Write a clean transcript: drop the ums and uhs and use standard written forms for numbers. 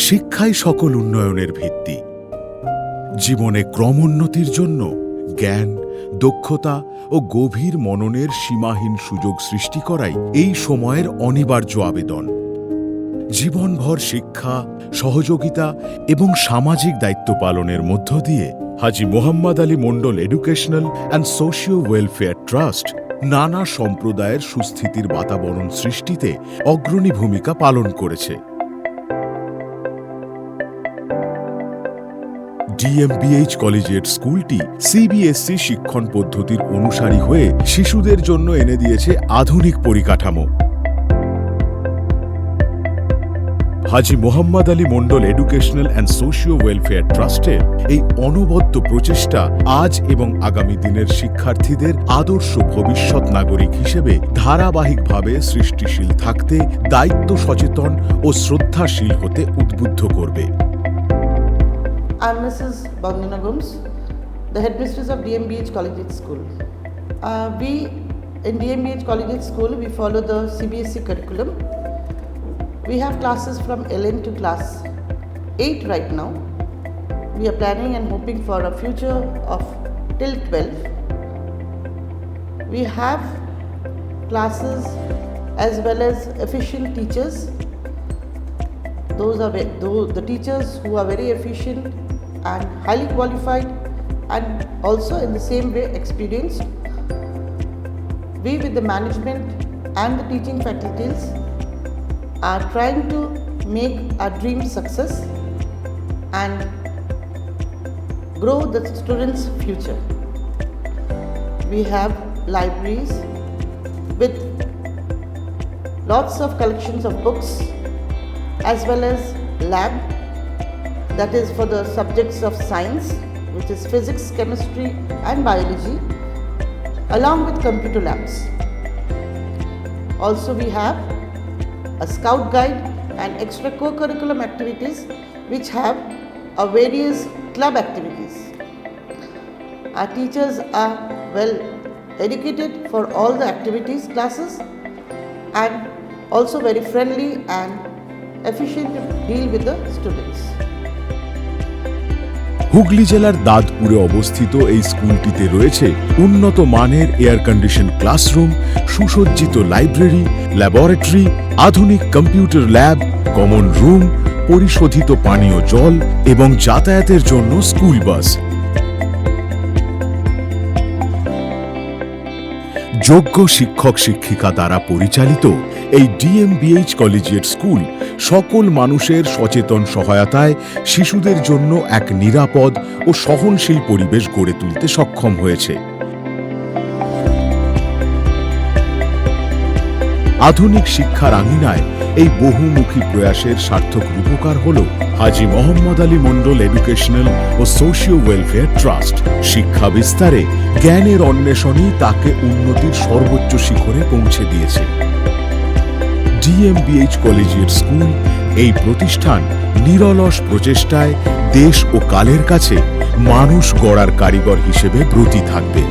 শিক্ষাই সকল উন্নয়নের ভিত্তি। জীবনে ক্রমোন্নতির জন্য জ্ঞান, দক্ষতা ও গভীর মননের সীমাহীন সুযোগ সৃষ্টি করাই এই সময়ের অনিবার্য আবেদন। জীবনভর শিক্ষা, সহযোগিতা এবং সামাজিক দায়িত্ব পালনের মধ্য দিয়ে Haji Mohammad Ali Mondal educational and socio welfare trust নানা সম্প্রদায়ের সুস্থিতির বাতাবরণ সৃষ্টিতে অগ্রণী ভূমিকা পালন করেছে। ডিএমবিএইচ কলেজিয়েট স্কুলটি সিবিএসই শিক্ষণ পদ্ধতির অনুসারী হয়ে শিশুদের জন্য এনে দিয়েছে আধুনিক পরিকাঠামো। Haji Mohammad Ali Mondal educational and socio welfare ট্রাস্টের এই অনবদ্য প্রচেষ্টা আজ এবং আগামী দিনের শিক্ষার্থীদের আদর্শ ভবিষ্যৎ নাগরিক হিসেবে ধারাবাহিকভাবে সৃষ্টিশীল থাকতে, দায়িত্ব সচেতন ও শ্রদ্ধাশীল হতে উদ্বুদ্ধ করবে। I'm Mrs. Bandana Gums, the headmistress of DMBH Collegiate School. We in DMBH Collegiate School, we follow the CBSE curriculum. We have classes from LN to class 8 right now. We are planning and hoping for a future of till 12. We have classes as well as efficient teachers. Those are the teachers who are very efficient and highly qualified and also in the same way experienced. We with the management and the teaching faculties are trying to make our dream success and grow the students' future. We have libraries with lots of collections of books as well as lab, that is for the subjects of science, which is physics, chemistry and biology, along with computer labs. Also we have a scout guide and extra co-curriculum activities which have various club activities. Our teachers are well educated for all the activities classes and also very friendly and efficient to deal with the students. Hooghly জেলার দাঁতপুরে অবস্থিত এই স্কুলটিতে রয়েছে উন্নত মানের air condition classroom, সুসজ্জিত library, laboratory, আধুনিক computer lab, common room, পরিশোধিত পানীয় জল এবং যাতায়াতের জন্য স্কুল বাস। যোগ্য শিক্ষক শিক্ষিকা দ্বারা পরিচালিত এই ডিএমবিএইচ কলেজিয়েট স্কুল সকল মানুষের সচেতন সহায়তায় শিশুদের জন্য এক নিরাপদ ও সহনশীল পরিবেশ গড়ে তুলতে সক্ষম হয়েছে। আধুনিক শিক্ষার আঙিনায় এই বহুমুখী প্রয়াসের সার্থক রূপকার হল হাজী মোহাম্মদ আলী মন্ডল এডুকেশনাল ও সোশিও ওয়েলফেয়ার ট্রাস্ট। শিক্ষা বিস্তারে জ্ঞানের অন্বেষণই তাকে উন্নতির সর্বোচ্চ শিখরে পৌঁছে দিয়েছে। ডিএমবিএইচ কলেজিয়েট স্কুল এই প্রতিষ্ঠান নিরলস প্রচেষ্টায় দেশ ও কালের কাছে মানুষ গড়ার কারিগর হিসেবে ব্রতী থাকবে।